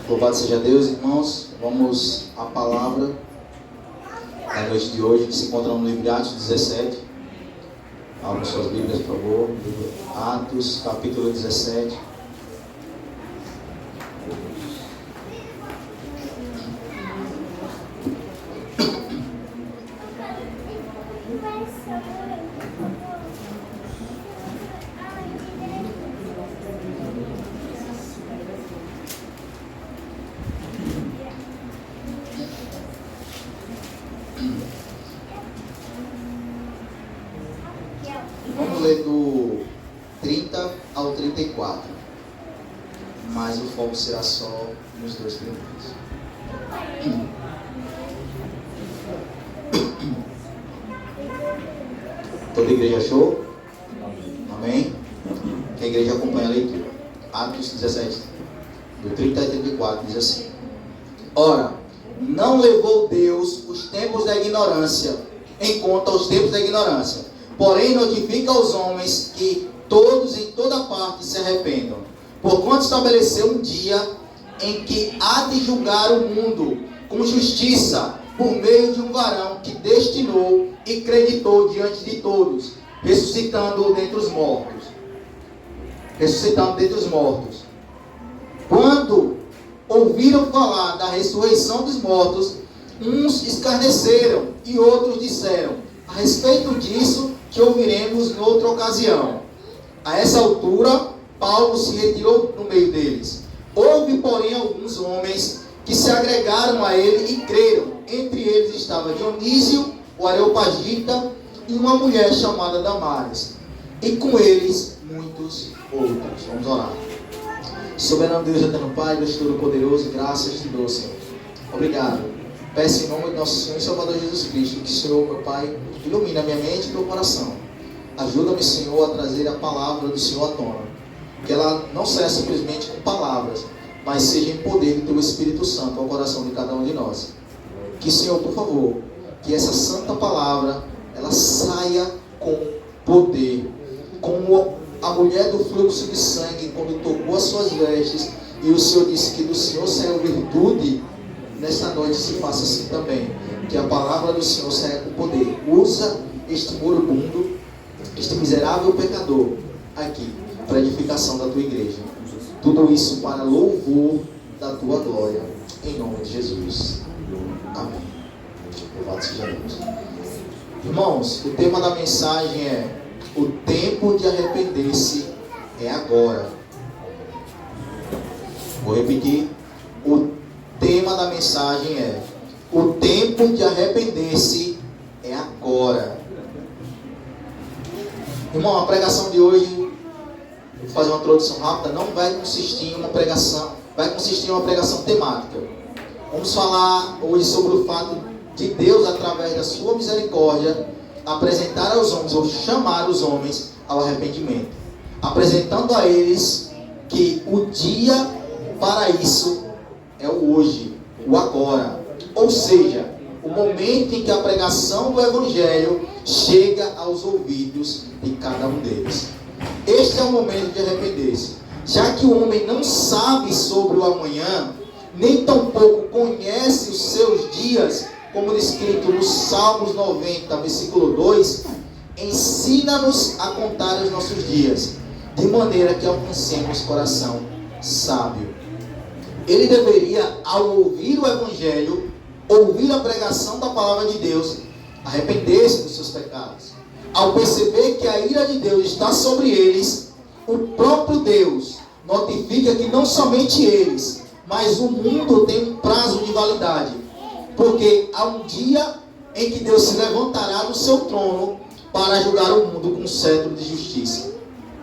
Louvado seja Deus, irmãos. Vamos à palavra da noite de hoje, que se encontra no livro de Atos 17. Abram suas Bíblias, por favor. Atos, capítulo 17. Vamos ler do 30 ao 34, mas o foco será só nos dois primeiros. Toda a igreja achou? Amém? Que a igreja acompanha a leitura. Atos 17, do 30 ao 34, diz assim: Ora, não levou Deus os tempos da ignorância em conta os tempos da ignorância, porém notifica aos homens que todos em toda parte se arrependam, porquanto estabeleceu um dia em que há de julgar o mundo com justiça por meio de um varão que destinou e creditou diante de todos, ressuscitando dentre os mortos. Quando ouviram falar da ressurreição dos mortos, uns escarneceram e outros disseram: a respeito disso que ouviremos em outra ocasião. A essa altura, Paulo se retirou no meio deles. Houve, porém, alguns homens que se agregaram a ele e creram. Entre eles estava Dionísio, o Areopagita, e uma mulher chamada Damares, e com eles muitos outros. Vamos orar. Soberano Deus, eterno Pai, Deus Todo-Poderoso, graças te dou, Senhor. Obrigado. Peço em nome de nosso Senhor e Salvador Jesus Cristo, que o Senhor, meu Pai, ilumine a minha mente e meu coração. Ajuda-me, Senhor, a trazer a palavra do Senhor à tona. Que ela não saia simplesmente com palavras, mas seja em poder do Teu Espírito Santo ao coração de cada um de nós. Que, Senhor, por favor, que essa santa palavra, ela saia com poder. Como a mulher do fluxo de sangue, quando tocou as suas vestes, e o Senhor disse que do Senhor saiu virtude, nesta noite se faça assim também. Que a palavra do Senhor saia com poder. Usa este moribundo, este miserável pecador, aqui, para edificação da Tua igreja. Tudo isso para louvor da Tua glória. Em nome de Jesus. Amém. Louvado seja Deus. Irmãos, o tema da mensagem é: o tempo de arrepender-se é agora. Vou repetir. O tema da mensagem é: o tempo de arrepender-se é agora. Irmão, a pregação de hoje, vou fazer uma introdução rápida, não vai consistir em uma pregação, vai consistir em uma pregação temática. Vamos falar hoje sobre o fato de Deus, através da sua misericórdia, apresentar aos homens, ou chamar os homens ao arrependimento, apresentando a eles que o dia para isso é o hoje, o agora. Ou seja, o momento em que a pregação do Evangelho chega aos ouvidos de cada um deles. Este é o momento de arrepender-se. Já que o homem não sabe sobre o amanhã, nem tampouco conhece os seus dias, como descrito no Salmos 90, versículo 2, ensina-nos a contar os nossos dias, de maneira que alcancemos coração sábio. Ele deveria, ao ouvir o Evangelho, ouvir a pregação da palavra de Deus, arrepender-se dos seus pecados. Ao perceber que a ira de Deus está sobre eles, o próprio Deus notifica que não somente eles, mas o mundo tem um prazo de validade. Porque há um dia em que Deus se levantará do seu trono para julgar o mundo com um cetro de justiça.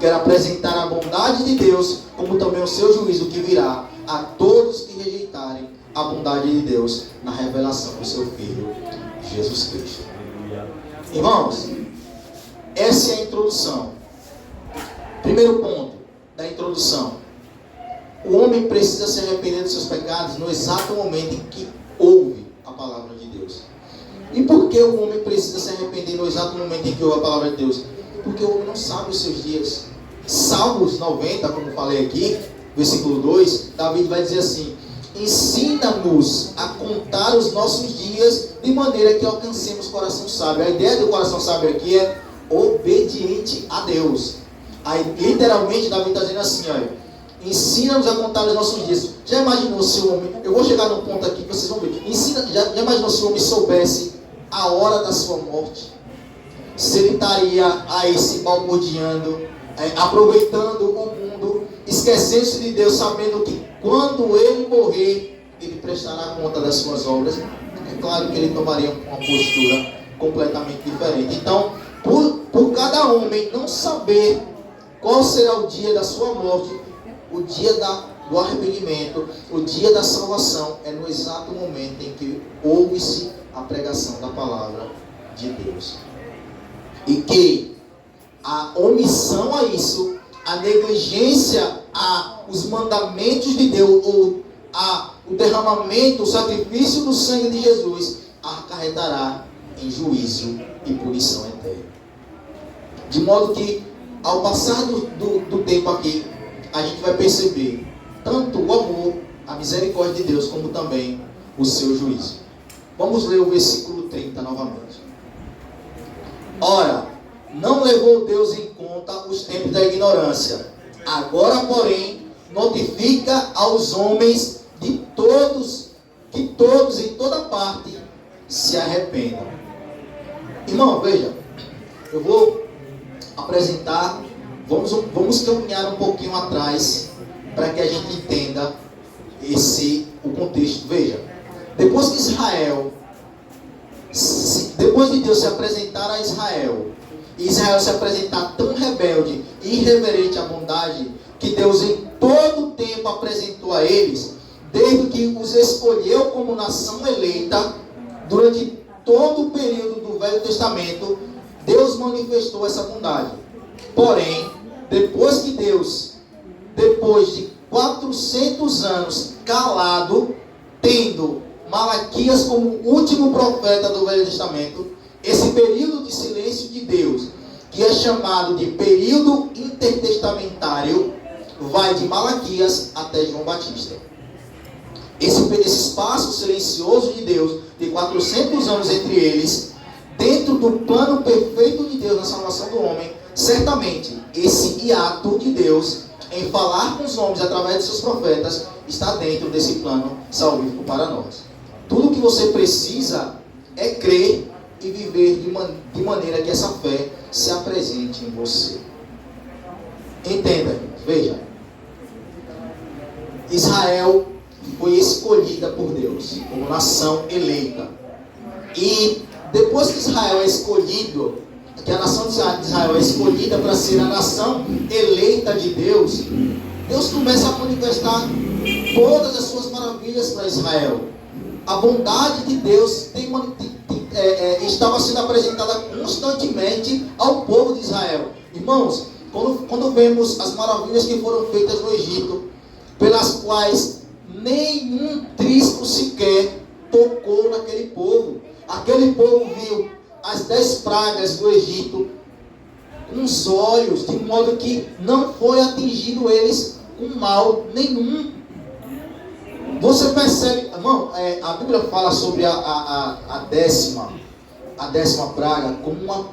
Quero apresentar a bondade de Deus, como também o seu juízo que virá a todos que rejeitarem a bondade de Deus na revelação do seu Filho, Jesus Cristo. Irmãos, essa é a introdução. Primeiro ponto da introdução: o homem precisa se arrepender dos seus pecados no exato momento em que ouve a palavra de Deus. E por que o homem precisa se arrepender no exato momento em que ouve a palavra de Deus? Porque o homem não sabe os seus dias. Salmos 90, como falei aqui, versículo 2, Davi vai dizer assim: ensina-nos a contar os nossos dias de maneira que alcancemos o coração sábio. A ideia do coração sábio aqui é obediente a Deus. Aí, literalmente, Davi está dizendo assim, olha, ensina-nos a contar os nossos dias. Já imaginou se o homem, eu vou chegar num ponto aqui que vocês vão ver, já imaginou se o homem soubesse a hora da sua morte? Se ele estaria aí se balbuciando, aproveitando o mundo, esquecendo-se de Deus, sabendo que quando ele morrer, ele prestará conta das suas obras. É claro que ele tomaria uma postura completamente diferente. Então, por cada homem não saber qual será o dia da sua morte, o dia do arrependimento, o dia da salvação, é no exato momento em que ouve-se a pregação da palavra de Deus. E que a omissão a isso, a negligência aos mandamentos de Deus, ou o derramamento, o sacrifício do sangue de Jesus, acarretará em juízo e punição eterna. De modo que, ao passar do tempo aqui, a gente vai perceber tanto o amor, a misericórdia de Deus, como também o seu juízo. Vamos ler o versículo 30 novamente. Ora, não levou Deus em conta os tempos da ignorância. Agora, porém, notifica aos homens que todos em toda parte se arrependam. Irmão, veja, eu vou apresentar, vamos caminhar um pouquinho atrás para que a gente entenda o contexto. Veja, depois de Deus se apresentar a Israel, e Israel se apresentar tão rebelde e irreverente à bondade, que Deus em todo o tempo apresentou a eles, desde que os escolheu como nação eleita, durante todo o período do Velho Testamento, Deus manifestou essa bondade. Porém, depois de 400 anos calado, tendo Malaquias como último profeta do Velho Testamento, esse período de silêncio de Deus, que é chamado de período intertestamentário, vai de Malaquias até João Batista. Esse espaço silencioso de Deus, de 400 anos entre eles, dentro do plano perfeito de Deus na salvação do homem, certamente esse hiato de Deus em falar com os homens através de seus profetas está dentro desse plano salvífico para nós. Tudo que você precisa é crer e viver de maneira que essa fé se apresente em você. Entenda, veja. Israel foi escolhida por Deus como nação eleita. E depois que Israel é escolhido, que a nação de Israel é escolhida para ser a nação eleita de Deus, Deus começa a manifestar todas as suas maravilhas para Israel. A bondade de Deus estava sendo apresentada constantemente ao povo de Israel. Irmãos, quando vemos as maravilhas que foram feitas no Egito, pelas quais nenhum trisco sequer tocou naquele povo. Aquele povo viu as 10 pragas do Egito com os olhos, de modo que não foi atingido eles com mal nenhum. Você percebe, irmão, a Bíblia fala sobre a décima praga como uma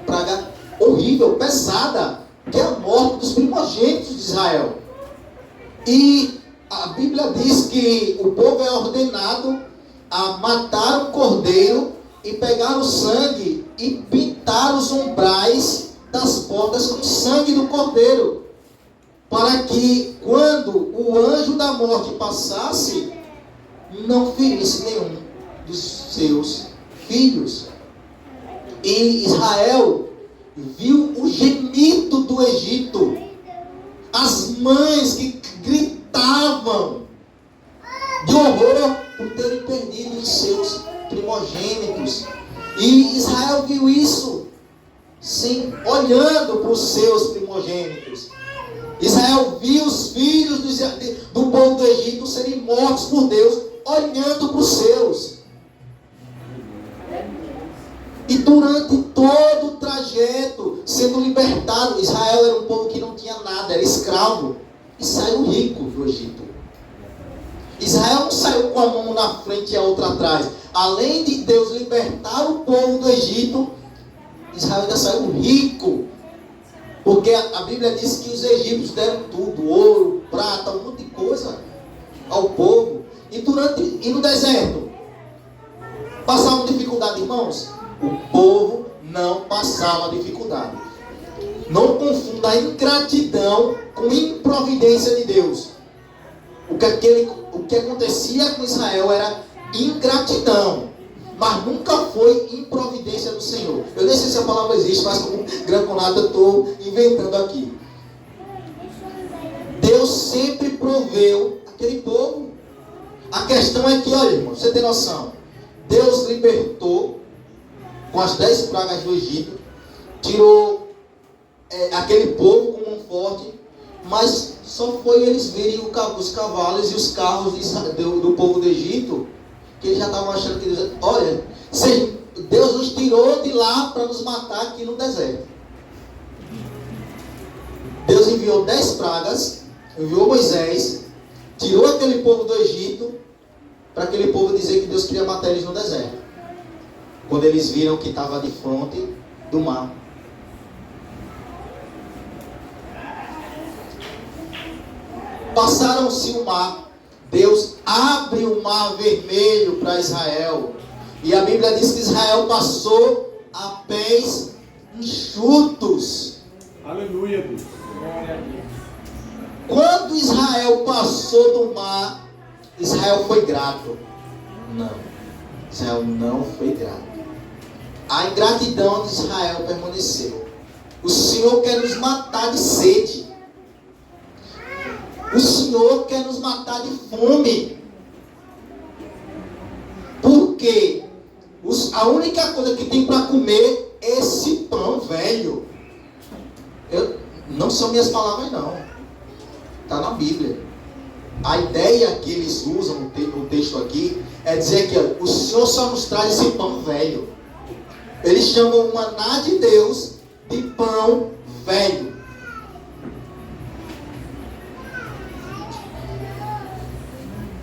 praga horrível, pesada, que é a morte dos primogênitos de Israel. E a Bíblia diz que o povo é ordenado a matar um cordeiro e pegar o sangue e pintar os umbrais das portas com o sangue do cordeiro, para que quando o anjo da morte passasse, não ferisse nenhum dos seus filhos. E Israel viu o gemido do Egito, as mães que gritavam de horror por terem perdido os seus primogênitos. E Israel viu isso olhando para os seus primogênitos. Israel viu os filhos do povo do Egito serem mortos por Deus, olhando para os seus. E durante todo o trajeto, sendo libertado, Israel era um povo que não tinha nada, era escravo, e saiu rico do Egito. E Israel não saiu com a mão na frente e a outra atrás. Além de Deus libertar o povo do Egito, Israel ainda saiu rico. Porque a Bíblia diz que os egípcios deram tudo, ouro, prata, um monte de coisa ao povo. E no deserto, passavam dificuldade, irmãos? O povo não passava dificuldade. Não confunda a ingratidão com improvidência de Deus. O que acontecia com Israel era ingratidão, mas nunca foi improvidência do Senhor. Eu nem sei se a palavra existe, mas como granconado eu estou inventando aqui. Deus sempre proveu aquele povo. A questão é que, olha, irmão, você tem noção, Deus libertou com as 10 pragas do Egito, tirou aquele povo com mão forte, mas só foi eles verem os cavalos e os carros do povo do Egito, que eles já estavam achando que Deus... Olha, Deus nos tirou de lá para nos matar aqui no deserto. Deus enviou 10 pragas, enviou Moisés, tirou aquele povo do Egito, para aquele povo dizer que Deus queria matar eles no deserto. Quando eles viram que estava de frente do mar. Passaram-se o mar. Deus abre o mar vermelho para Israel. E a Bíblia diz que Israel passou a pés enxutos. Aleluia, Deus. Quando Israel passou do mar, Israel foi grato? Não. Israel não foi grato. A ingratidão de Israel permaneceu. O Senhor quer nos matar de sede. O Senhor quer nos matar de fome. Porque a única coisa que tem para comer é esse pão velho. Não são minhas palavras, não. Está na Bíblia. A ideia que eles usam no texto aqui é dizer que o Senhor só nos traz esse pão velho. Eles chamam o maná de Deus de pão velho.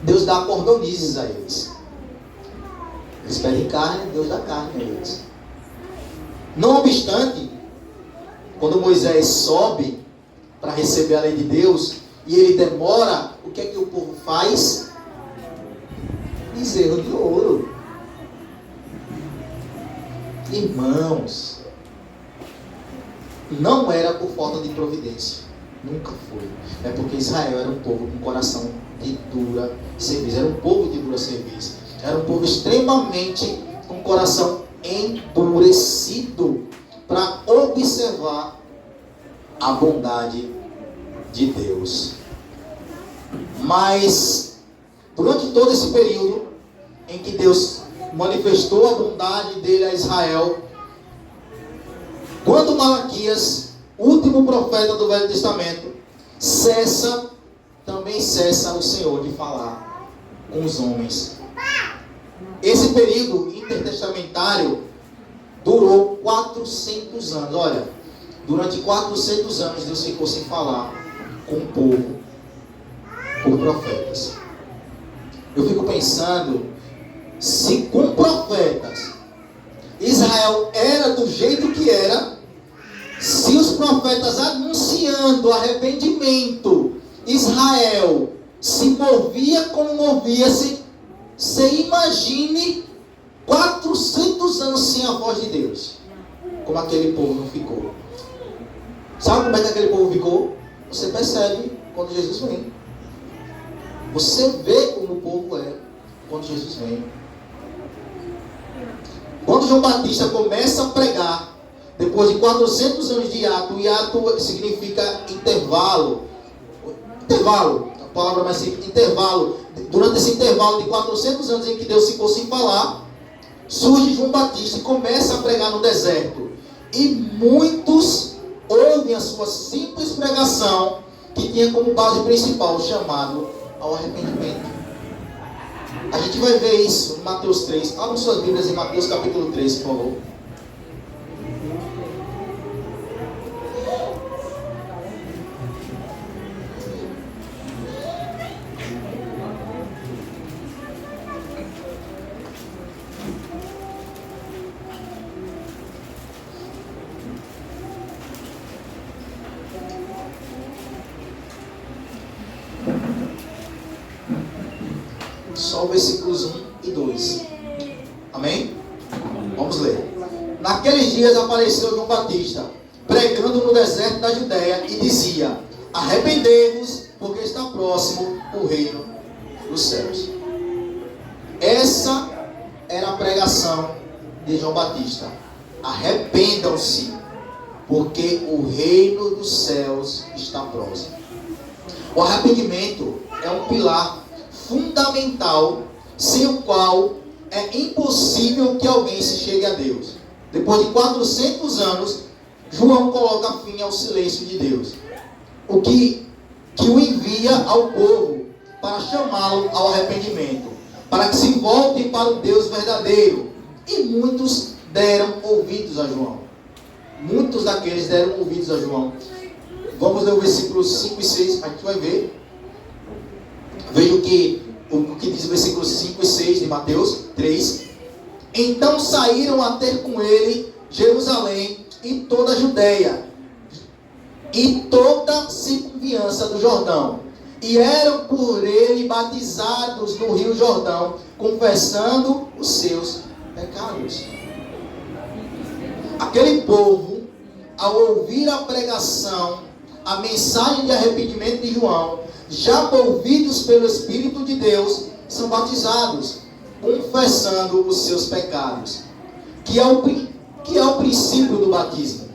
Deus dá cordonizes a eles. Eles pedem carne, Deus dá carne a eles. Não obstante, quando Moisés sobe para receber a lei de Deus, e ele demora, o que é que o povo faz? Bezerro de ouro. Irmãos, não era por falta de providência. Nunca foi. É porque Israel era um povo com coração de dura serviço. Era um povo de dura serviço. Era um povo extremamente com coração endurecido para observar a bondade de Deus. Mas durante todo esse período em que Deus manifestou a bondade dele a Israel, quando Malaquias, último profeta do Velho Testamento, também cessa o Senhor de falar com os homens. Esse período intertestamentário durou 400 anos. Olha, durante 400 anos Deus ficou sem falar com o povo por profetas. Eu fico pensando, se com profetas Israel era do jeito que era, se os profetas anunciando arrependimento, Israel se movia como movia-se, você imagine 400 anos sem a voz de Deus, como aquele povo não ficou. Sabe como é que aquele povo ficou? Você percebe quando Jesus vem. Você vê como o povo é quando Jesus vem. Quando João Batista começa a pregar, depois de 400 anos de hiato, hiato significa intervalo. Intervalo, a palavra mais simples, intervalo. Durante esse intervalo de 400 anos em que Deus ficou sem falar, surge João Batista e começa a pregar no deserto. E muitos ouvem a sua simples pregação, que tinha como base principal o chamado ao arrependimento. A gente vai ver isso em Mateus 3. Abram suas Bíblias em Mateus capítulo 3, por favor. só os versículos 1 e 2. Amém? Vamos ler. Naqueles dias apareceu João Batista, pregando no deserto da Judéia, e dizia: arrependei-vos, porque está próximo o reino dos céus. Essa era a pregação de João Batista. Arrependam-se, porque o reino dos céus está próximo. O arrependimento é um pilar fundamental, sem o qual é impossível que alguém se chegue a Deus. Depois de 400 anos, João coloca fim ao silêncio de Deus, o que o envia ao povo para chamá-lo ao arrependimento, para que se voltem para o Deus verdadeiro. E muitos deram ouvidos a João. Muitos daqueles deram ouvidos a João. Vamos ler o versículos 5 e 6, a gente vai ver. Veja o que diz o versículo 5 e 6 de Mateus 3. Então saíram a ter com ele Jerusalém e toda a Judéia e toda a circunviança do Jordão, e eram por ele batizados no rio Jordão, confessando os seus pecados. Aquele povo, ao ouvir a pregação, a mensagem de arrependimento de João, já movidos pelo Espírito de Deus, são batizados, confessando os seus pecados, que é o princípio do batismo.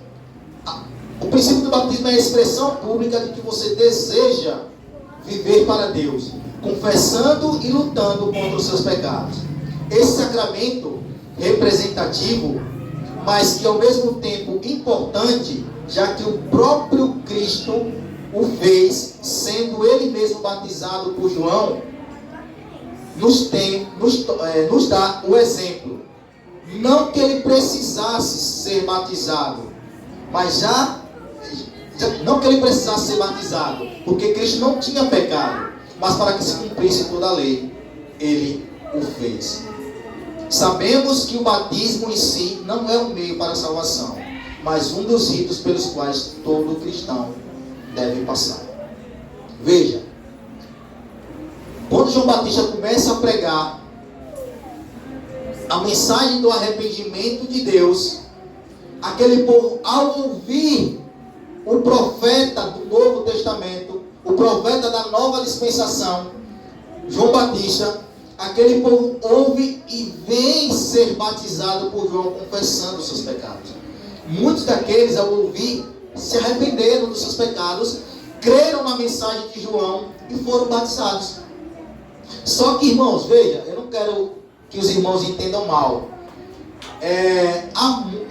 O princípio do batismo é a expressão pública de que você deseja viver para Deus, confessando e lutando contra os seus pecados. Esse sacramento representativo, mas que ao mesmo tempo importante, já que o próprio Cristo o fez, sendo ele mesmo batizado por João, nos dá o exemplo. Não que ele precisasse ser batizado, mas não que ele precisasse ser batizado, porque Cristo não tinha pecado, mas para que se cumprisse toda a lei, ele o fez. Sabemos que o batismo em si não é um meio para a salvação, mas um dos ritos pelos quais todo cristão deve passar. Veja, quando João Batista começa a pregar a mensagem do arrependimento de Deus, aquele povo, ao ouvir o profeta do Novo Testamento, o profeta da nova dispensação, João Batista, aquele povo ouve e vem ser batizado por João, confessando os seus pecados. Muitos daqueles, ao ouvir, se arrependeram dos seus pecados, creram na mensagem de João e foram batizados. Só que, irmãos, veja, eu não quero que os irmãos entendam mal.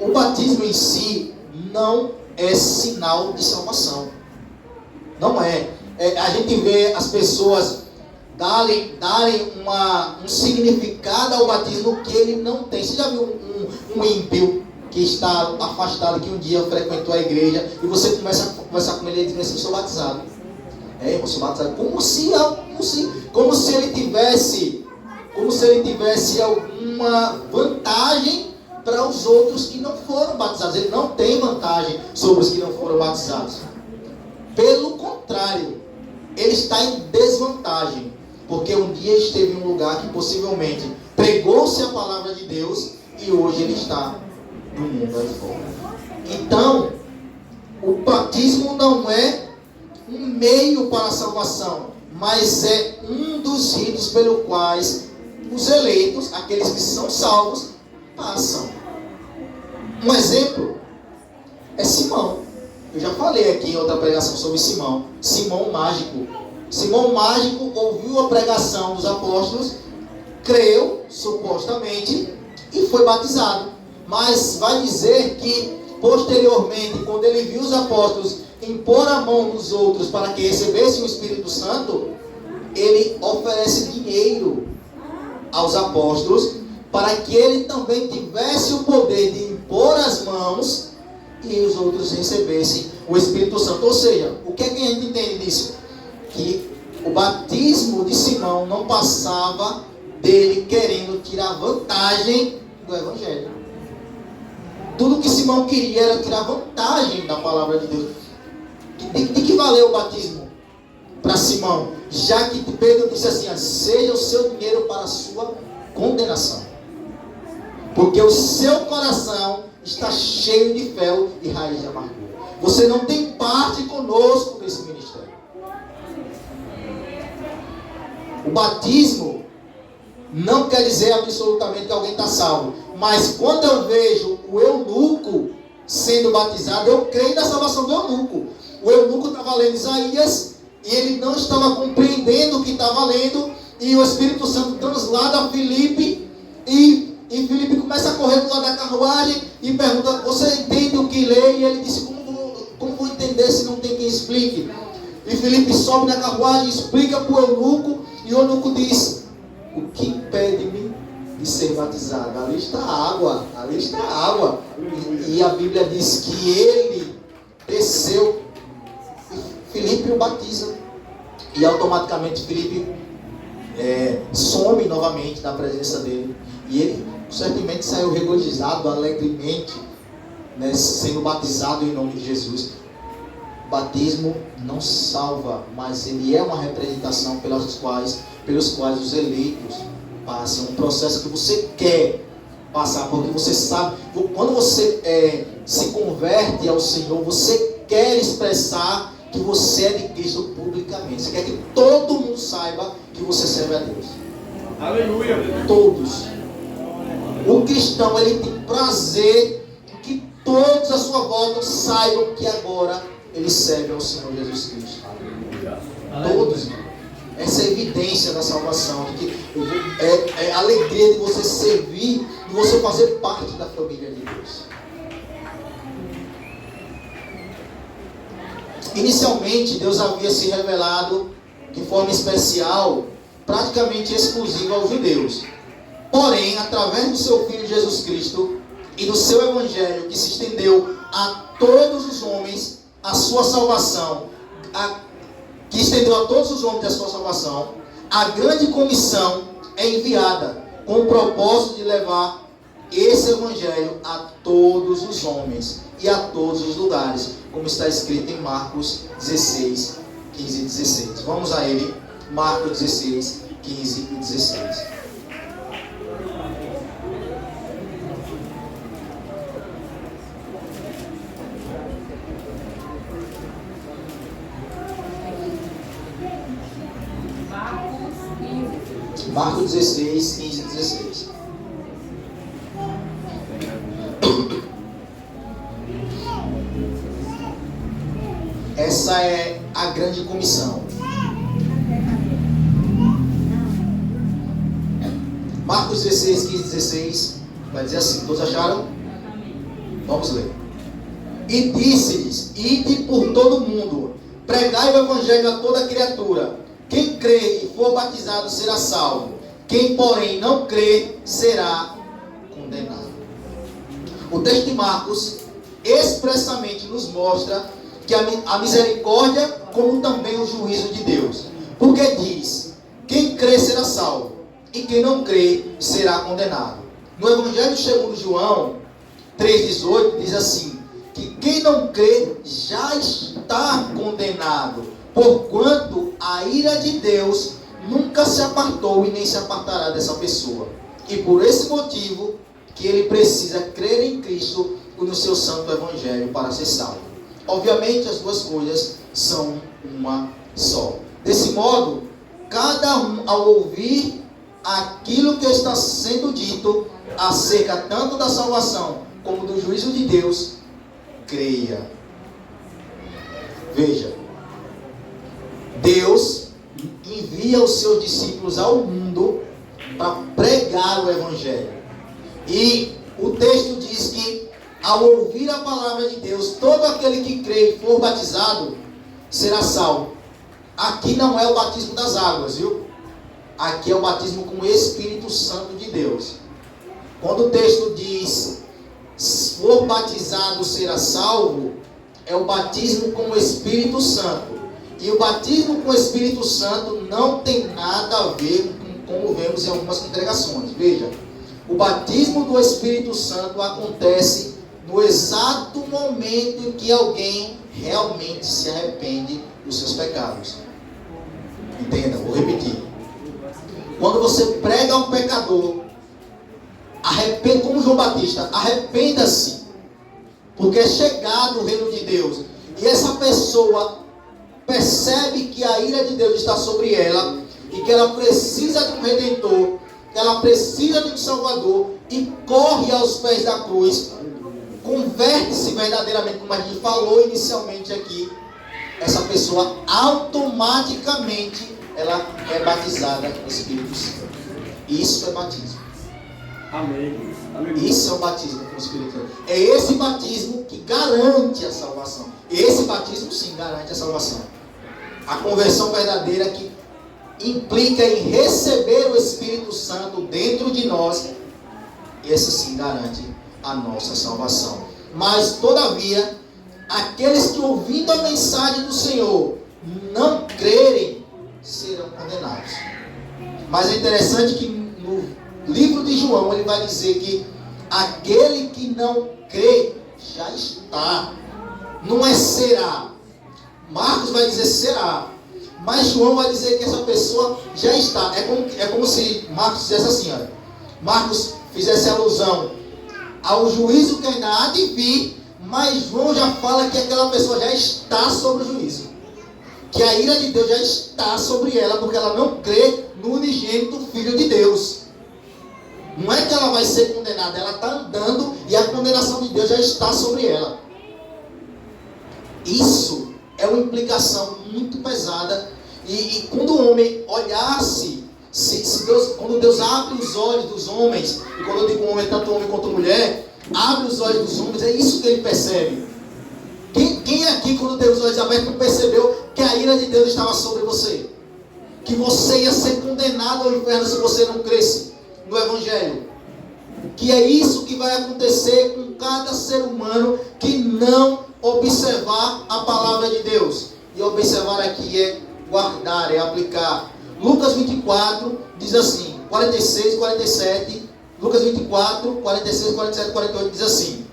O batismo em si não é sinal de salvação. Não é. A gente vê as pessoas darem um significado ao batismo que ele não tem. Você já viu um ímpio que está afastado, que um dia frequentou a igreja, e você começa a conversar com ele e diz: eu sou batizado. Eu sou batizado. Como se ele tivesse alguma vantagem para os outros que não foram batizados. Ele não tem vantagem sobre os que não foram batizados. Pelo contrário, ele está em desvantagem, porque um dia esteve em um lugar que possivelmente pregou-se a palavra de Deus e hoje ele está no mundo aí fora. Então, o batismo não é um meio para a salvação, mas é um dos ritos pelos quais os eleitos, aqueles que são salvos, passam. Um exemplo é Simão. Eu já falei aqui em outra pregação sobre Simão. Simão Mágico. Simão Mágico ouviu a pregação dos apóstolos, creu, supostamente, e foi batizado. Mas vai dizer que, posteriormente, quando ele viu os apóstolos impor a mão nos outros para que recebessem o Espírito Santo, ele oferece dinheiro aos apóstolos para que ele também tivesse o poder de impor as mãos e os outros recebessem o Espírito Santo. Ou seja, o que é que a gente entende disso? Que o batismo de Simão não passava dele querendo tirar vantagem do Evangelho. Tudo que Simão queria era tirar vantagem da palavra de Deus. De que valeu o batismo? para Simão, já que Pedro disse assim: seja o seu dinheiro para a sua condenação, porque o seu coração está cheio de fel e raiz de amargura. Você não tem parte conosco nesse ministério. O batismo não quer dizer absolutamente que alguém está salvo, mas quando eu vejo o eunuco sendo batizado, eu creio na salvação do eunuco. O eunuco estava lendo Isaías e ele não estava compreendendo o que estava lendo, e o Espírito Santo translada a Filipe, e Filipe começa a correr do lado da carruagem e pergunta: você entende o que lê? E ele disse: como vou entender se não tem quem explique? E Filipe sobe na carruagem, explica para o eunuco, e o eunuco diz: o que impede-me de ser batizado? Ali está a água, ali está a água. E a Bíblia diz que ele desceu, e Filipe o batiza, e automaticamente Filipe some novamente da presença dele, e ele certamente saiu regozijado, alegremente, né, sendo batizado em nome de Jesus. O batismo não salva, mas ele é uma representação pelos quais os eleitos passam um processo que você quer passar, porque você sabe, quando você se converte ao Senhor, você quer expressar que você é de Cristo publicamente. Você quer que todo mundo saiba que você serve a Deus. Aleluia. Todos. O cristão, ele tem prazer em que todos à sua volta saibam que agora ele serve ao Senhor Jesus Cristo. Todos. Essa é a evidência da salvação, de que é a alegria de você servir, de você fazer parte da família de Deus. Inicialmente, Deus havia se revelado de forma especial, praticamente exclusiva aos judeus. Porém, através do seu Filho Jesus Cristo e do seu Evangelho, que se estendeu a todos os homens, a sua salvação, que estendeu a todos os homens a sua salvação, a grande comissão é enviada com o propósito de levar esse Evangelho a todos os homens e a todos os lugares, como está escrito em Marcos 16, 15 e 16. Vamos a ele, Marcos 16, 15 e 16. Marcos 16, 15 e 16. Essa é a grande comissão. Marcos 16, 15 e 16 vai dizer assim, todos acharam? Vamos ler. E disse-lhes: ide por todo o mundo, pregai o Evangelho a toda criatura. Quem crê e for batizado será salvo. Quem, porém, não crê será condenado. O texto de Marcos expressamente nos mostra que a misericórdia, como também o juízo de Deus. Porque diz: quem crê será salvo, e quem não crê será condenado. No Evangelho segundo João 3,18 diz assim: que quem não crê já está condenado, porquanto a ira de Deus nunca se apartou e nem se apartará dessa pessoa. E por esse motivo que ele precisa crer em Cristo e no seu santo Evangelho para ser salvo. Obviamente as duas coisas são uma só. Desse modo, cada um, ao ouvir aquilo que está sendo dito acerca tanto da salvação como do juízo de Deus, creia. Veja, Deus envia os seus discípulos ao mundo para pregar o Evangelho. E o texto diz que, ao ouvir a palavra de Deus, todo aquele que crê e for batizado será salvo. Aqui não é o batismo das águas, viu? Aqui é o batismo com o Espírito Santo de Deus. Quando o texto diz: for batizado será salvo, é o batismo com o Espírito Santo. E o batismo com o Espírito Santo não tem nada a ver com como vemos em algumas congregações. Veja, o batismo do Espírito Santo acontece no exato momento em que alguém realmente se arrepende dos seus pecados. Entenda, vou repetir. Quando você prega ao pecador, como João Batista, arrependa-se, porque é chegado o reino de Deus. E essa pessoa percebe que a ira de Deus está sobre ela e que ela precisa de um Redentor, que ela precisa de um Salvador, e corre aos pés da cruz, converte-se verdadeiramente, como a gente falou inicialmente aqui. Essa pessoa automaticamente ela é batizada no Espírito Santo. Isso é batismo. Amém. Isso é o batismo com o Espírito Santo. É esse batismo que garante a salvação. Esse batismo sim garante a salvação. A conversão verdadeira que implica em receber o Espírito Santo dentro de nós, esse sim garante a nossa salvação. Mas todavia, aqueles que ouvindo a mensagem do Senhor não crerem, serão condenados. Mas é interessante que no livro de João ele vai dizer que aquele que não crê já está. Não é será. Marcos vai dizer será. Mas João vai dizer que essa pessoa já está. É como se Marcos dissesse assim, olha. Marcos fizesse alusão ao juízo que ainda há de vir, mas João já fala que aquela pessoa já está sob o juízo. Que a ira de Deus já está sobre ela, porque ela não crê no unigênito Filho de Deus. Não é que ela vai ser condenada, ela está andando e a condenação de Deus já está sobre ela. Isso é uma implicação muito pesada. E quando o homem olhasse, quando Deus abre os olhos dos homens, e quando eu digo homem, tanto homem quanto mulher, abre os olhos dos homens, é isso que ele percebe. Quem aqui, quando teve os olhos abertos, percebeu que a ira de Deus estava sobre você? Que você ia ser condenado ao inferno se você não cresce no Evangelho? Que é isso que vai acontecer com cada ser humano que não observar a palavra de Deus. E observar aqui é guardar, é aplicar. Lucas 24 diz assim, 46, 47, Lucas 24, 46, 47, 48 diz assim: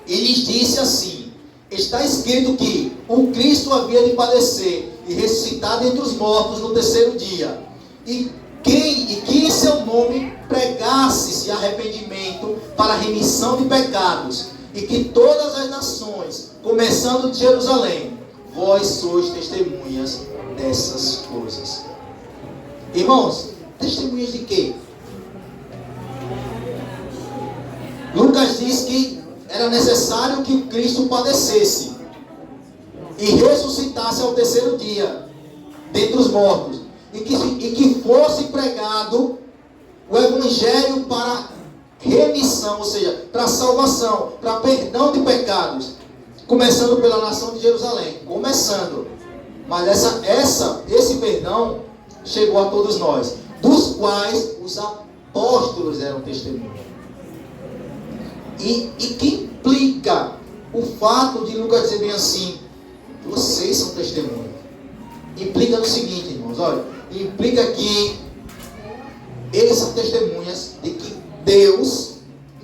e lhes disse assim: está escrito que o Cristo havia de padecer e ressuscitar dentre os mortos no terceiro dia, e que em seu nome pregasse-se arrependimento para a remissão de pecados, e que todas as nações, começando de Jerusalém, vós sois testemunhas dessas coisas. Irmãos, testemunhas de quê? Lucas diz que era necessário que o Cristo padecesse e ressuscitasse ao terceiro dia dentre os mortos, e que fosse pregado o Evangelho para remissão, ou seja, para salvação, para perdão de pecados, começando pela nação de Jerusalém, mas esse perdão chegou a todos nós, dos quais os apóstolos eram testemunhas. E que implica o fato de Lucas dizer bem assim: vocês são testemunhas. Implica no seguinte, irmãos, olha, implica que eles são testemunhas de que Deus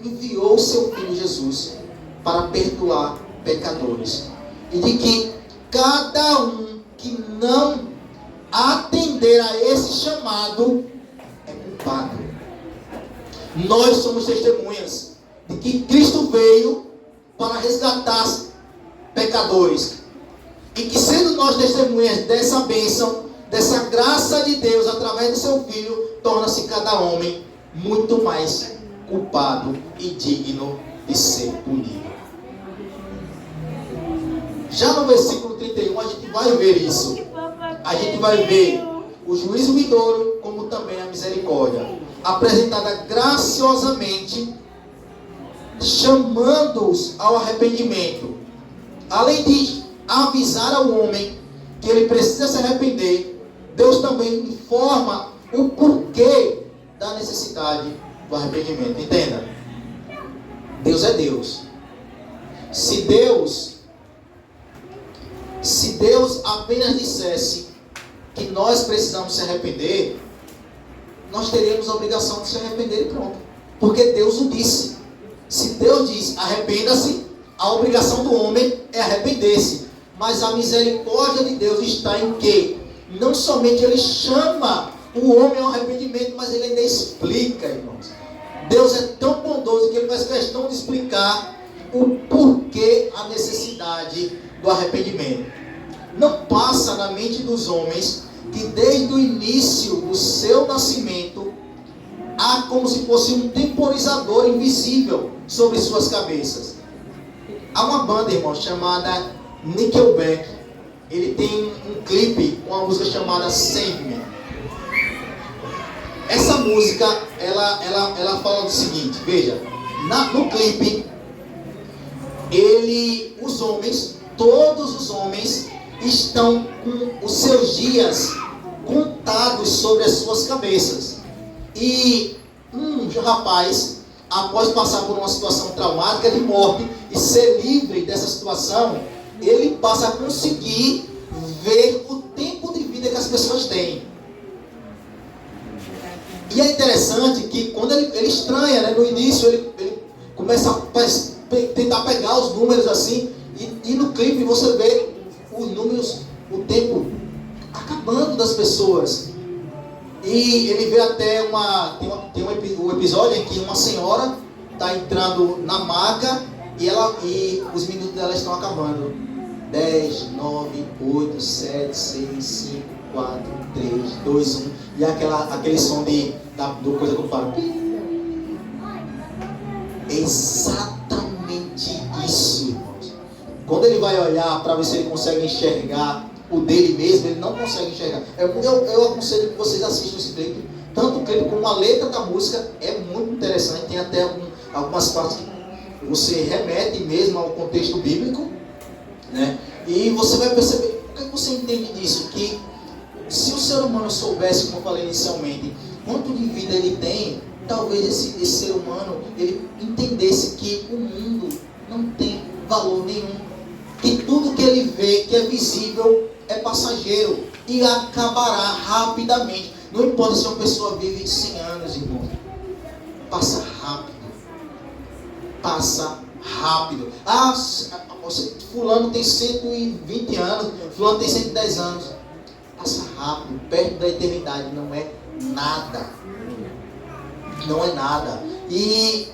enviou o seu Filho Jesus para perdoar pecadores, e de que cada um que não atender a esse chamado é culpado. Nós somos testemunhas de que Cristo veio para resgatar pecadores, e que, sendo nós testemunhas dessa bênção, dessa graça de Deus através do seu Filho, torna-se cada homem muito mais culpado e digno de ser punido. Já no versículo 31 a gente vai ver isso. A gente vai ver o juízo vindouro, como também a misericórdia, apresentada graciosamente, chamando-os ao arrependimento. Além de avisar ao homem que ele precisa se arrepender, Deus também informa o porquê da necessidade do arrependimento. Entenda, Deus é Deus. Se Deus apenas dissesse que nós precisamos se arrepender, nós teríamos a obrigação de se arrepender e pronto, porque Deus o disse. Se Deus diz arrependa-se, a obrigação do homem é arrepender-se. Mas a misericórdia de Deus está em quê? não somente ele chama o homem ao arrependimento, mas ele ainda explica, irmãos. Deus é tão bondoso que ele faz questão de explicar o porquê, a necessidade do arrependimento. Não passa na mente dos homens que desde o início do seu nascimento há como se fosse um temporizador invisível sobre suas cabeças. Há uma banda, irmãos, chamada Nickelback. Ele tem um clipe com uma música chamada Save Me. Essa música, ela fala do seguinte, veja, no clipe, os homens, todos os homens, estão com os seus dias contados sobre as suas cabeças. E um rapaz, após passar por uma situação traumática de morte e ser livre dessa situação, ele passa a conseguir ver o tempo de vida que as pessoas têm. E é interessante que quando ele estranha, né, no início ele começa a tentar pegar os números assim, e no clipe você vê os números, o tempo acabando das pessoas. E ele vê até um episódio em que uma senhora está entrando na maca e os minutos dela estão acabando. 10, 9, 8, 7, 6, 5, 4, 3, 2, 1. E aquele som do coisa que eu falo. É exatamente isso, irmãos. Quando ele vai olhar para ver se ele consegue enxergar o dele mesmo, ele não consegue enxergar. Eu aconselho que vocês assistam esse clipe. Tanto o clipe como a letra da música é muito interessante. Tem até algumas partes que você remete mesmo ao contexto bíblico, né? E você vai perceber, o que você entende disso? Que se o ser humano soubesse, como eu falei inicialmente, quanto de vida ele tem, talvez esse ser humano ele entendesse que o mundo não tem valor nenhum, que tudo que ele vê, que é visível, é passageiro e acabará rapidamente. Não importa se uma pessoa vive 100 anos, irmão, passa rápido. Passa rápido. Fulano tem 120 anos, fulano tem 110 anos. Passa rápido, perto da eternidade, não é nada. Não é nada. E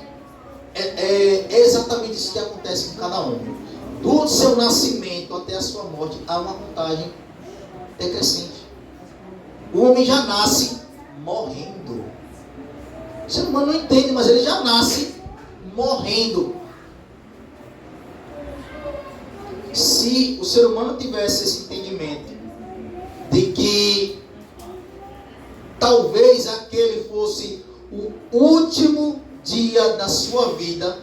é exatamente isso que acontece com cada homem. Do seu nascimento até a sua morte, há uma contagem decrescente. O homem já nasce morrendo. O ser humano não entende, mas ele já nasce morrendo. Se o ser humano tivesse esse entendimento de que talvez aquele fosse o último dia da sua vida,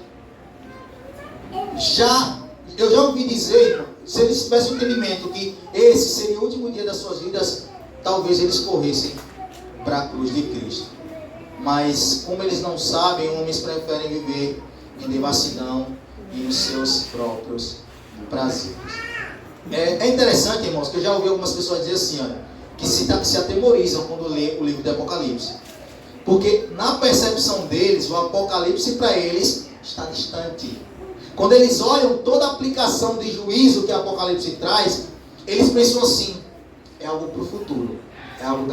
eu já ouvi dizer, irmão, se eles tivessem o entendimento que esse seria o último dia das suas vidas, talvez eles corressem para a cruz de Cristo. Mas como eles não sabem, homens preferem viver em devassidão e nos seus próprios prazeres. É interessante, irmãos, que eu já ouvi algumas pessoas dizer assim, olha, que se atemorizam quando lê o livro do Apocalipse. Porque na percepção deles, o Apocalipse para eles está distante. Quando eles olham toda a aplicação de juízo que o Apocalipse traz, eles pensam assim, é algo para o futuro, é algo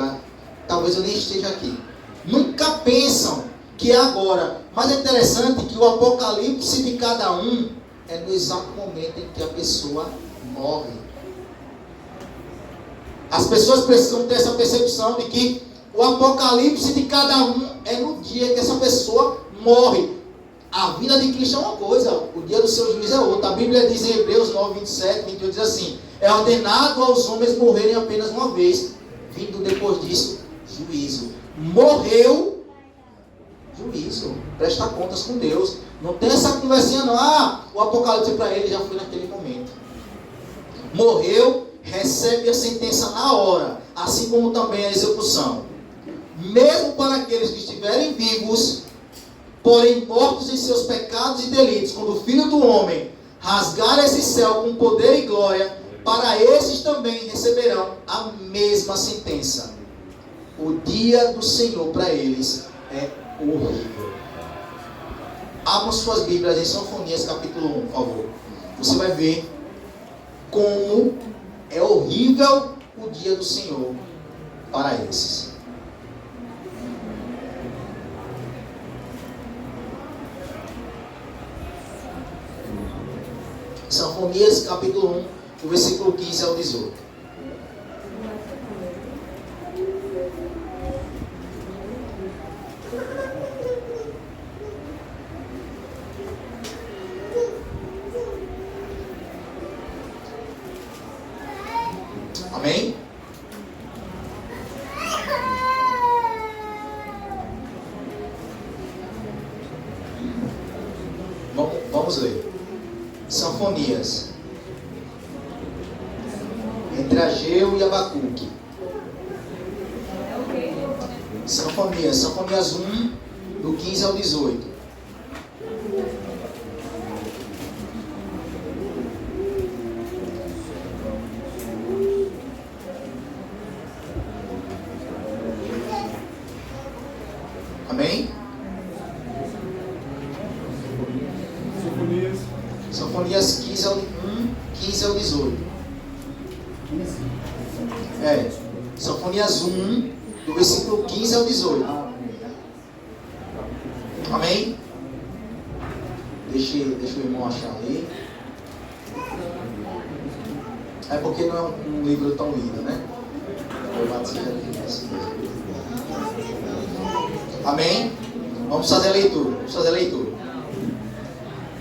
talvez eu nem esteja aqui. Nunca pensam que é agora. Mas é interessante que o Apocalipse de cada um é no exato momento em que a pessoa morre. As pessoas precisam ter essa percepção de que o Apocalipse de cada um é no dia que essa pessoa morre. A vida de Cristo é uma coisa, o dia do seu juízo é outra. A Bíblia diz em Hebreus 9, 27, 28, diz assim: é ordenado aos homens morrerem apenas uma vez, vindo depois disso juízo. Morreu, juízo. Presta contas com Deus. Não tem essa conversinha não. O Apocalipse para ele já foi naquele momento. Morreu, recebe a sentença na hora, assim como também a execução. Mesmo para aqueles que estiverem vivos, porém mortos em seus pecados e delitos, quando o Filho do Homem rasgar esse céu com poder e glória, para esses também receberão a mesma sentença. O dia do Senhor para eles é horrível. Abram suas Bíblias em Sofonias capítulo 1, por favor. Você vai ver como é horrível o dia do Senhor para esses. Sinfonias, capítulo 1, o versículo 15 ao 18. Amém? Vamos ler. Sinfonias. Entre Ageu e Abacuque. Sinfonias 1, do 15 ao 18. Amém? Sinfonias 15 ao 18. Sinfonias 1, do versículo 15 ao 18. Amém? Deixa o irmão achar ali. É porque não é um livro tão lido, né? Amém? Vamos fazer a leitura.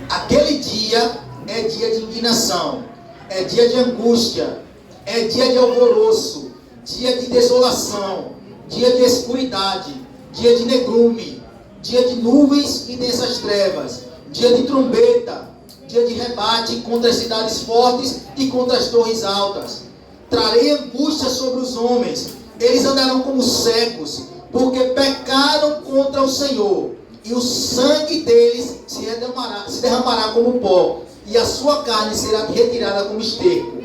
Aquele dia é dia de indignação, é dia de angústia, é dia de alvoroço, dia de desolação, dia de escuridade, dia de negrume, dia de nuvens e densas trevas, dia de trombeta, dia de rebate contra as cidades fortes e contra as torres altas. Trarei angústia sobre os homens, eles andarão como cegos, porque pecaram contra o Senhor, e o sangue deles se derramará como pó, e a sua carne será retirada como esterco.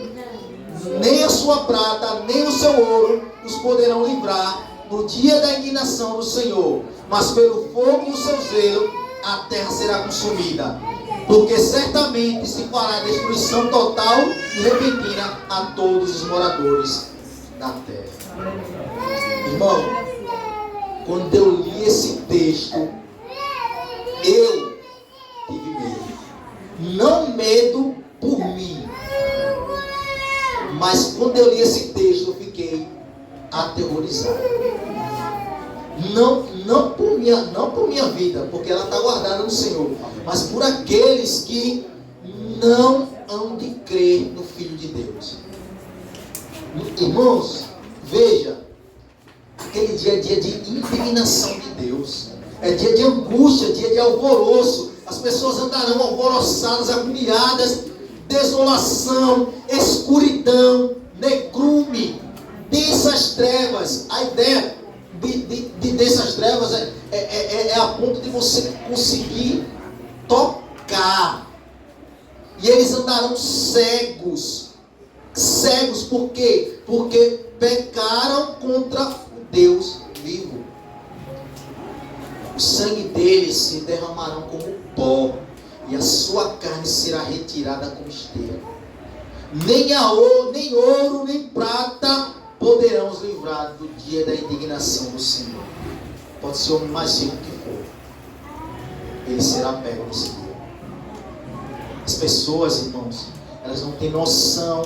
Nem a sua prata, nem o seu ouro os poderão livrar no dia da indignação do Senhor, mas pelo fogo do seu zelo a terra será consumida, porque certamente se fará destruição total e repentina a todos os moradores da terra. Irmão, quando eu li esse texto, eu tive medo. Não medo por mim, mas quando eu li esse texto, eu fiquei aterrorizado. Não por minha vida, porque ela está guardada no Senhor, mas por aqueles que não hão de crer no Filho de Deus. Irmãos, veja, aquele dia é dia de indignação de Deus, é dia de angústia, dia de alvoroço. As pessoas andarão alvoroçadas, agoniadas, desolação, escuridão, negrume, densas trevas. A ideia de densas trevas é a ponto de você conseguir tocar. E eles andarão cegos. Cegos por quê? Porque pecaram contra o Deus vivo. O sangue deles se derramarão como pó, e a sua carne será retirada como esterco. Nem ouro, nem prata poderão os livrar do dia da indignação do Senhor. Pode ser o homem mais rico que for, ele será pego nesse dia. As pessoas, irmãos, elas não têm noção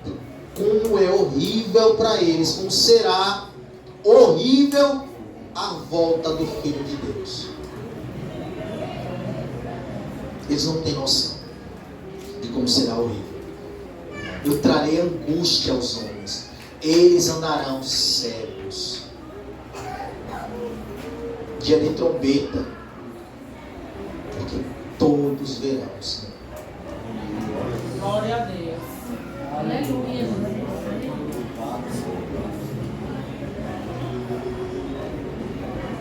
de como é horrível para eles, como será horrível a volta do Filho de Deus. Eles não têm noção de como será horrível. Eu trarei angústia aos homens, eles andarão cegos. Dia de trombeta, porque todos verão o Senhor. Glória a Deus. Aleluia.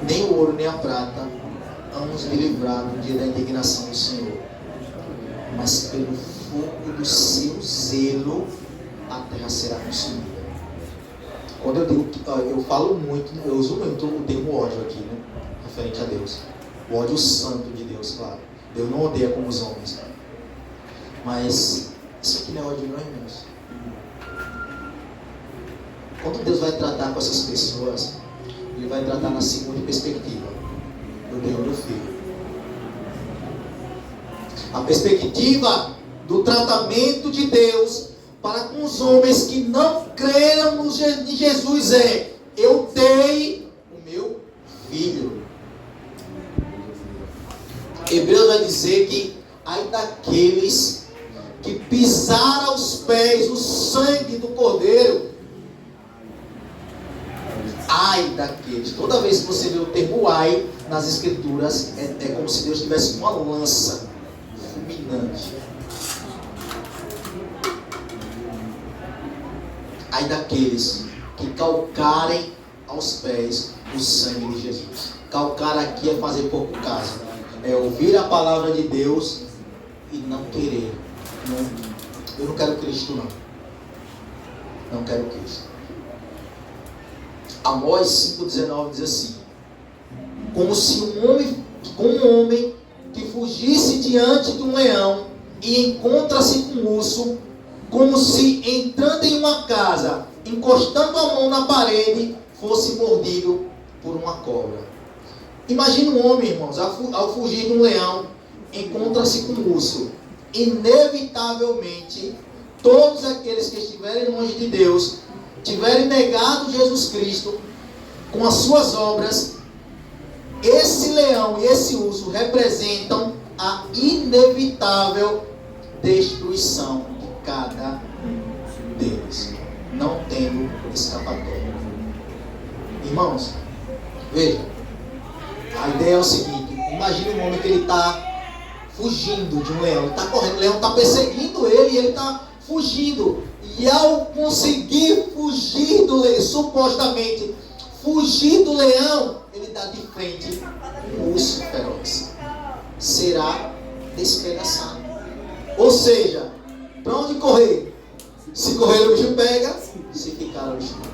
Nem o ouro nem a prata hão nos livrar no dia da indignação do Senhor, mas pelo fogo do seu zelo a terra será consumida. Quando eu digo que eu falo muito, eu uso muito o termo ódio aqui, né? Referente a Deus. O ódio santo de Deus, claro. Deus não odeia como os homens. Mas isso aqui não é ódio, não, irmãos. Quando Deus vai tratar com essas pessoas, Ele vai tratar na segunda perspectiva, do Deus do Filho. A perspectiva do tratamento de Deus para com os homens que não creram em Jesus é: eu dei o meu filho. Hebreus vai dizer que ai daqueles que pisaram aos pés o sangue do Cordeiro. Ai daqueles. Toda vez que você vê o termo ai nas Escrituras, é como se Deus tivesse uma lança fulminante. Ai daqueles que calcarem aos pés o sangue de Jesus. Calcar aqui é fazer pouco caso. É ouvir a palavra de Deus e não querer. Eu não quero Cristo, não. Não quero Cristo. Amós 5,19 diz assim: como se um homem que fugisse diante de um leão e encontra-se com um urso, como se entrando em uma casa, encostando a mão na parede, fosse mordido por uma cobra. Imagina um homem, irmãos, ao fugir de um leão, encontra-se com um urso. Inevitavelmente, todos aqueles que estiverem longe de Deus, tiverem negado Jesus Cristo com as suas obras, esse leão e esse urso representam a inevitável destruição de cada um deles, não tendo escapatória. Irmãos, veja, a ideia é o seguinte: imagine um homem que ele está fugindo de um leão, ele está correndo, o leão está perseguindo ele e ele está fugindo. E ao conseguir fugir do leão, supostamente fugir do leão, ele dá de frente um urso feroz. Será despedaçado. Ou seja, para onde correr? Se correr o bicho pega, se ficar o bicho pega.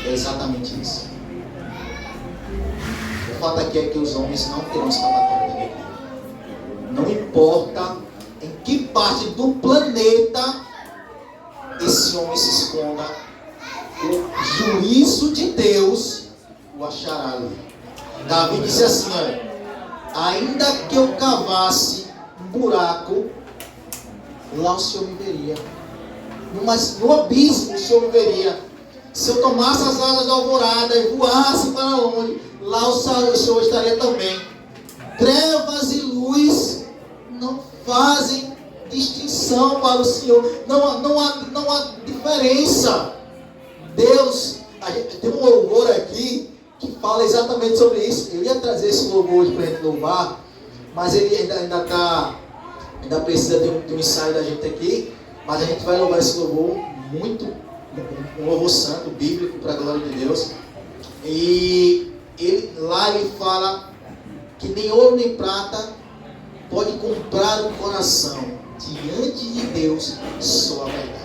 É exatamente isso. O fato aqui é que os homens não terão escapatória de Deus. Não importa em que parte do planeta esse homem se esconda, o juízo de Deus o achará ali. Davi disse assim: olha, ainda que eu cavasse um buraco, lá o Senhor me veria. No abismo o Senhor me veria. Se eu tomasse as asas da alvorada e voasse para longe, lá o Senhor estaria também. Trevas e luz não fazem distinção para o Senhor. Não há diferença. Deus, a gente tem um louvor aqui que fala exatamente sobre isso. Eu ia trazer esse louvor hoje para a gente louvar, mas ele ainda precisa de um ensaio da gente aqui. Mas a gente vai louvar esse louvor um louvor santo, bíblico, para a glória de Deus. E lá ele fala que nem ouro nem prata pode comprar o coração. Diante de Deus, só a verdade.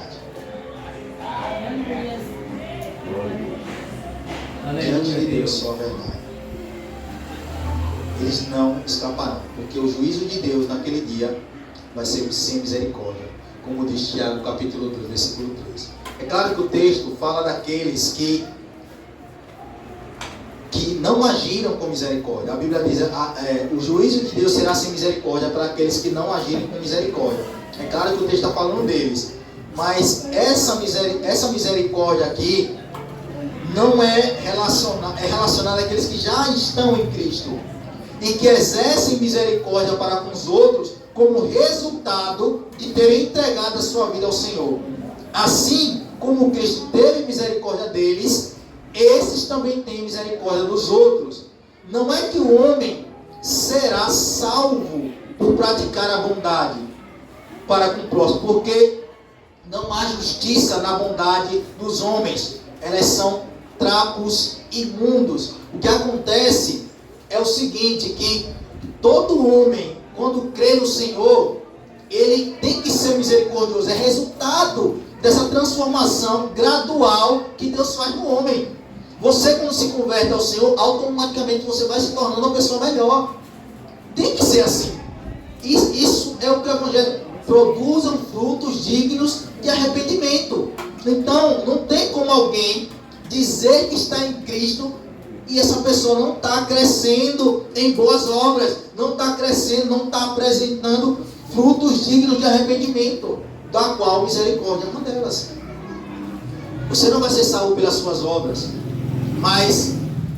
Diante de Deus, só a verdade. Eles não escaparão, porque o juízo de Deus naquele dia vai ser sem misericórdia, como diz Tiago capítulo 2, versículo 3. É claro que o texto fala daqueles que não agiram com misericórdia. A Bíblia diz: o juízo de Deus será sem misericórdia para aqueles que não agirem com misericórdia. É claro que o texto está falando deles, mas essa misericórdia aqui não é relacionada àqueles que já estão em Cristo e que exercem misericórdia para com os outros como resultado de terem entregado a sua vida ao Senhor. Assim como Cristo teve misericórdia deles, esses também têm misericórdia dos outros. Não é que o homem será salvo por praticar a bondade para com o próximo, porque não há justiça na bondade dos homens. Elas são trapos imundos. O que acontece é o seguinte, que todo homem, quando crê no Senhor, ele tem que ser misericordioso. É resultado dessa transformação gradual que Deus faz no homem. Você, quando se converte ao Senhor, automaticamente você vai se tornando uma pessoa melhor. Tem que ser assim. Isso é o que o Evangelho produzam frutos dignos de arrependimento. Então, não tem como alguém dizer que está em Cristo e essa pessoa não está crescendo em boas obras, não está crescendo, não está apresentando frutos dignos de arrependimento, da qual misericórdia é uma delas. Você não vai ser salvo pelas suas obras, mas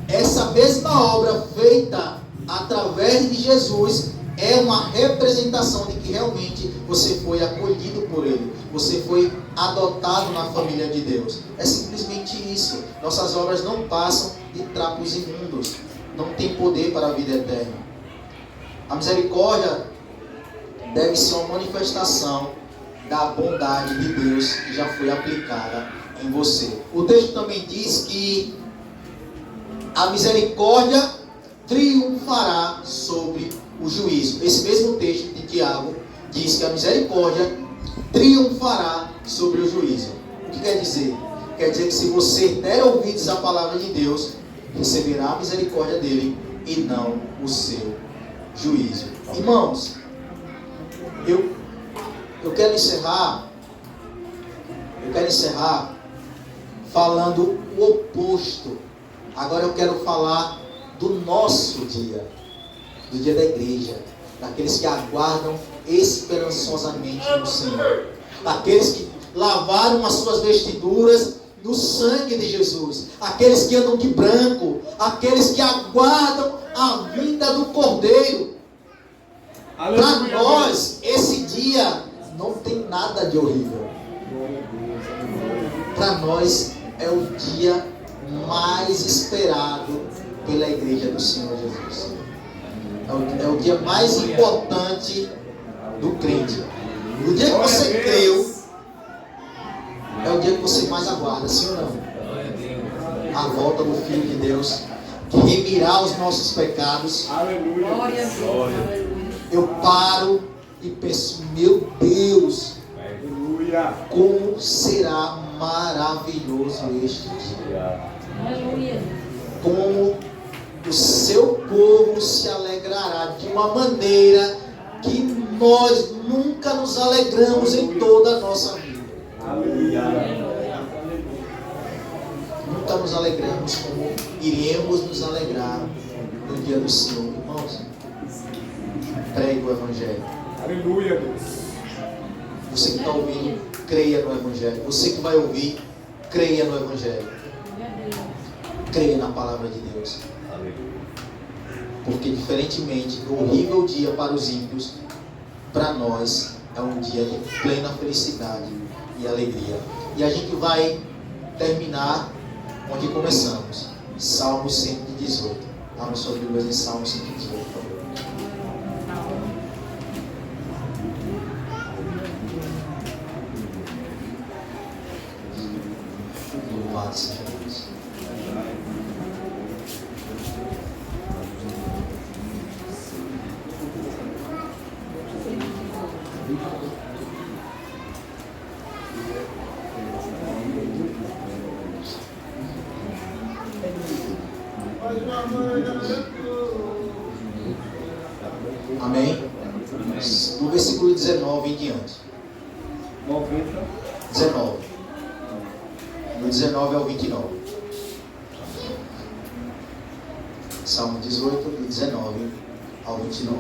essa mesma obra feita através de Jesus é uma representação de que realmente você foi acolhido por Ele, você foi adotado na família de Deus. É simplesmente isso. Nossas obras não passam de trapos imundos, não tem poder para a vida eterna. A misericórdia deve ser uma manifestação da bondade de Deus que já foi aplicada em você. O texto também diz que a misericórdia triunfará sobre o juízo. Esse mesmo texto de Tiago diz que a misericórdia triunfará sobre o juízo. O que quer dizer? Quer dizer que se você der ouvidos à palavra de Deus, receberá a misericórdia dele e não o seu juízo. Irmãos, eu quero encerrar falando o oposto. Agora eu quero falar do nosso dia, do dia da igreja, daqueles que aguardam esperançosamente no Senhor, daqueles que lavaram as suas vestiduras no sangue de Jesus, aqueles que andam de branco, aqueles que aguardam a vinda do Cordeiro. Para nós, esse dia não tem nada de horrível. Para nós é o dia mais esperado pela igreja do Senhor Jesus. É o dia mais importante do crente. O dia que você creu é o dia que você mais aguarda, sim ou não? A volta do Filho de Deus, que remirá os nossos pecados. Aleluia. Glória a Deus. Eu paro e penso, meu Deus, Aleluia. como será maravilhoso este dia. Aleluia. Como o seu povo se alegrará de uma maneira que nós nunca nos alegramos em toda a nossa vida. Aleluia. Nunca nos alegramos como iremos nos alegrar no dia do Senhor. Irmãos, pregue o Evangelho. Aleluia, Deus. Você que está ouvindo, creia no Evangelho. Você que vai ouvir, creia no Evangelho. Creia na palavra de Deus. Porque diferentemente do horrível dia para os ímpios, para nós é um dia de plena felicidade e alegria. E a gente vai terminar onde começamos. Salmo 118. Abra suas Bíblias em Salmo 118, por favor. Louvado seja Deus. Amém? Do versículo 19 em diante. 19. Do 19 ao 29. Salmo 18, do 19 ao 29.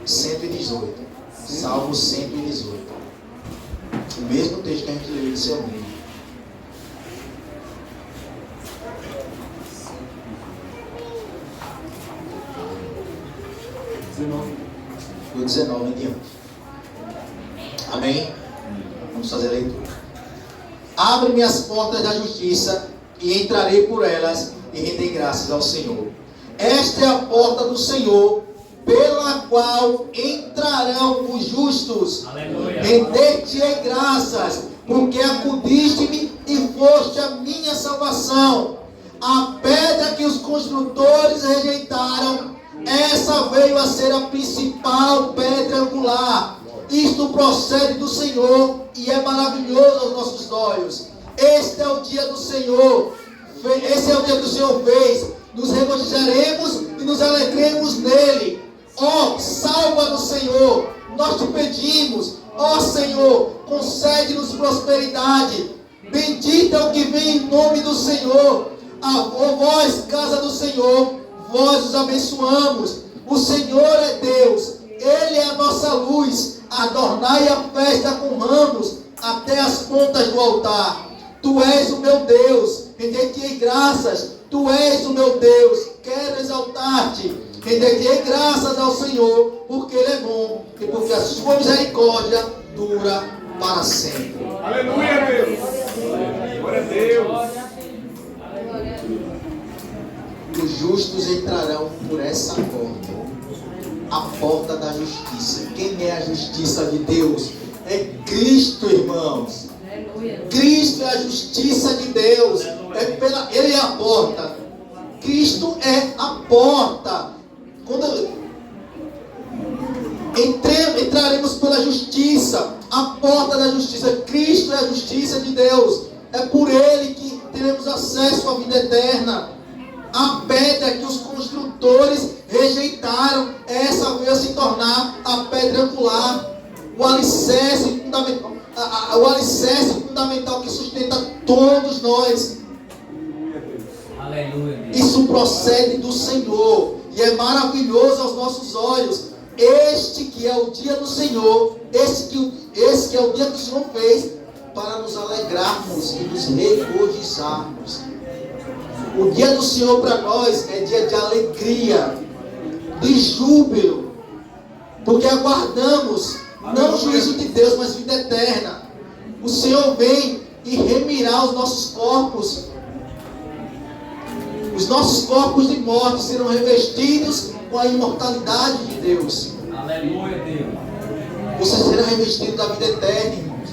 118. Salmo 118. O mesmo texto que a gente leu esse domingo. Do 19 em diante. Amém? Vamos fazer a leitura. Abre-me as portas da justiça e entrarei por elas e renderei graças ao Senhor. Esta é a porta do Senhor, pela qual entrarão os justos. Render-te-ei graças, porque acudiste-me e foste a minha salvação. A pedra que os construtores rejeitaram, essa veio a ser a principal pedra angular. Isto procede do Senhor e é maravilhoso aos nossos olhos. Este é o dia do Senhor. Esse é o dia que o Senhor fez. Nos regozijaremos e nos alegremos nele. Ó, salva-nos, Senhor. Nós te pedimos. Ó Senhor, concede-nos prosperidade. Bendito é o que vem em nome do Senhor. Ó vós, casa do Senhor, vós os abençoamos. O Senhor é Deus, Ele é a nossa luz. Adornai a festa com ramos até as pontas do altar. Tu és o meu Deus, render-te graças. Tu és o meu Deus, quero exaltar-te. Render-te graças ao Senhor, porque Ele é bom e porque a sua misericórdia dura para sempre. Aleluia, Deus. Glória a Deus. Os justos entrarão por essa porta, a porta da justiça. Quem é a justiça de Deus? É Cristo, irmãos. Cristo é a justiça de Deus. Ele é a porta. Cristo é a porta. Quando entraremos pela justiça, a porta da justiça. Cristo é a justiça de Deus. É por Ele que teremos acesso à vida eterna. A pedra que os construtores rejeitaram, essa veio se tornar a pedra angular, o alicerce fundamental que sustenta todos nós. Aleluia. Isso procede do Senhor e é maravilhoso aos nossos olhos. Este que é o dia do Senhor, esse que é o dia que o Senhor fez para nos alegrarmos e nos regozijarmos. O dia do Senhor para nós é dia de alegria, de júbilo, porque aguardamos não o juízo de Deus, mas vida eterna. O Senhor vem e remirá os nossos corpos. Os nossos corpos de morte serão revestidos com a imortalidade de Deus. Aleluia, Deus. Você será revestido da vida eterna, irmãos.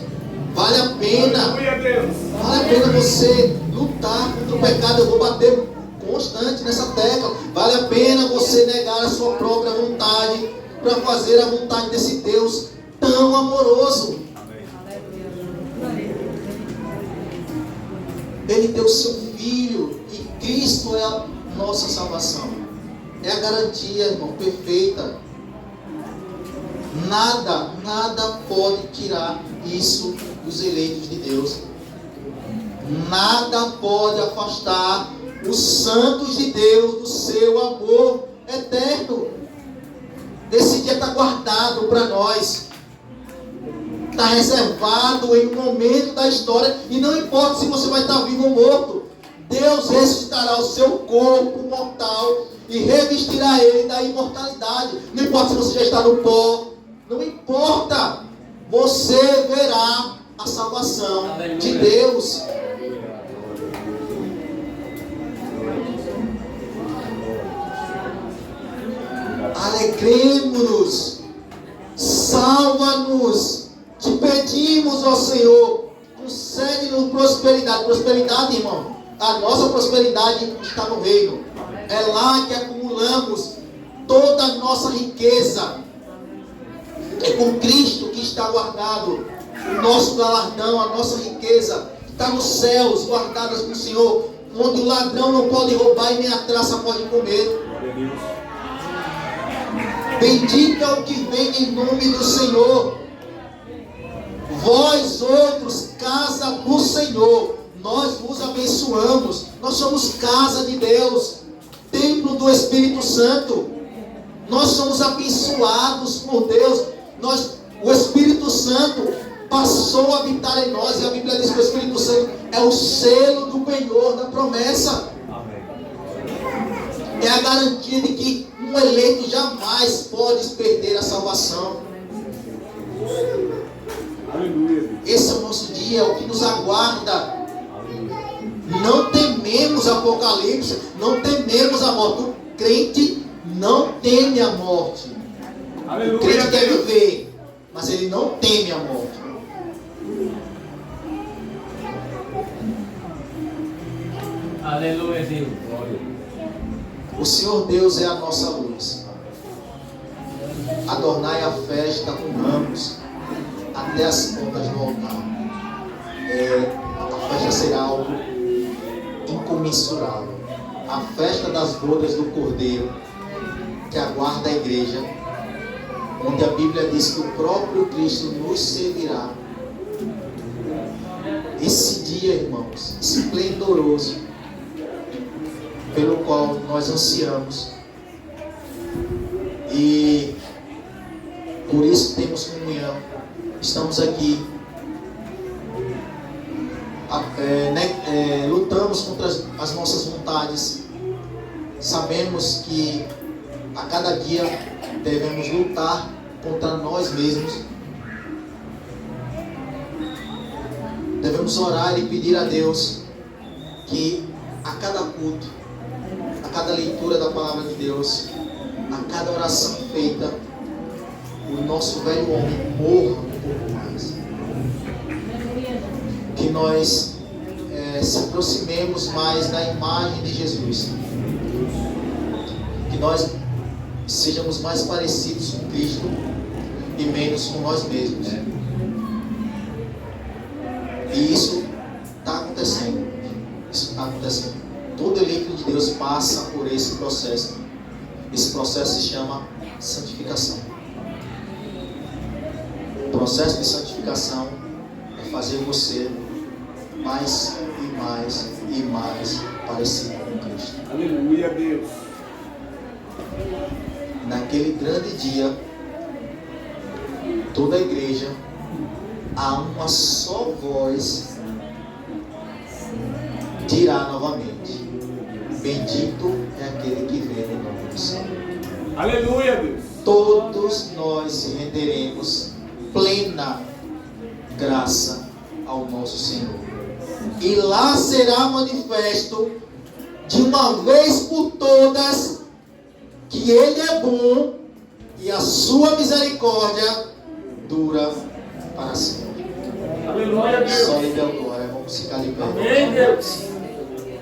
Vale a pena. Aleluia, Deus. Vale a pena você lutar contra o pecado. Eu vou bater constante nessa tecla. Vale a pena você negar a sua própria vontade para fazer a vontade desse Deus tão amoroso. Ele deu seu Filho e Cristo é a nossa salvação. É a garantia, irmão, perfeita. Nada pode tirar isso dos eleitos de Deus. Nada pode afastar os santos de Deus do seu amor eterno. Esse dia está guardado para nós. Está reservado em um momento da história. E não importa se você vai estar vivo ou morto. Deus ressuscitará o seu corpo mortal e revestirá ele da imortalidade. Não importa se você já está no pó. Não importa. Você verá a salvação de Deus. Alegremos-nos. Salva-nos. Te pedimos, ó Senhor. Concede-nos prosperidade. Prosperidade, irmão. A nossa prosperidade está no reino. É lá que acumulamos toda a nossa riqueza. É com Cristo que está guardado o nosso galardão, a nossa riqueza. Está nos céus, guardadas com o Senhor. Onde o ladrão não pode roubar e nem a traça pode comer. Bendito é o que vem em nome do Senhor. Vós outros, casa do Senhor, nós vos abençoamos. Nós somos casa de Deus, templo do Espírito Santo. Nós somos abençoados por Deus. O Espírito Santo passou a habitar em nós. E a Bíblia diz que o Espírito Santo é o selo do penhor da promessa. É a garantia de que um eleito jamais pode perder a salvação. Esse é o nosso dia, é o que nos aguarda. Não tememos Apocalipse, não tememos a morte. O crente não teme a morte. O crente quer viver, mas ele não teme a morte. Aleluia, Deus. O Senhor Deus é a nossa luz. Adornai a festa com ramos até as pontas do altar. A festa será algo incomensurável. A festa das bodas do Cordeiro, que aguarda a igreja, onde a Bíblia diz que o próprio Cristo nos servirá. Esse dia, irmãos, esplendoroso, pelo qual nós ansiamos, e por isso temos comunhão, estamos aqui, lutamos contra as nossas vontades, sabemos que a cada dia devemos lutar contra nós mesmos, devemos orar e pedir a Deus que a cada culto, a cada leitura da palavra de Deus, a cada oração feita, o nosso velho homem morra um pouco mais. Que nós se aproximemos mais da imagem de Jesus. Que nós sejamos mais parecidos com Cristo e menos com nós mesmos. E isso está acontecendo. Isso está acontecendo. Todo eleito de Deus passa por esse processo. Esse processo se chama santificação. O processo de santificação é fazer você mais e mais e mais parecido com Cristo. Aleluia, Deus. Naquele grande dia, toda a igreja, a uma só voz, dirá novamente: bendito é aquele que vem no nome do Senhor. Aleluia, Deus. Todos nós renderemos plena graça ao nosso Senhor. E lá será manifesto, de uma vez por todas, que Ele é bom e a sua misericórdia dura para sempre. Aleluia, Deus. Só Ele é o glória. Vamos ficar de pé. Amém, Deus. Aleluia.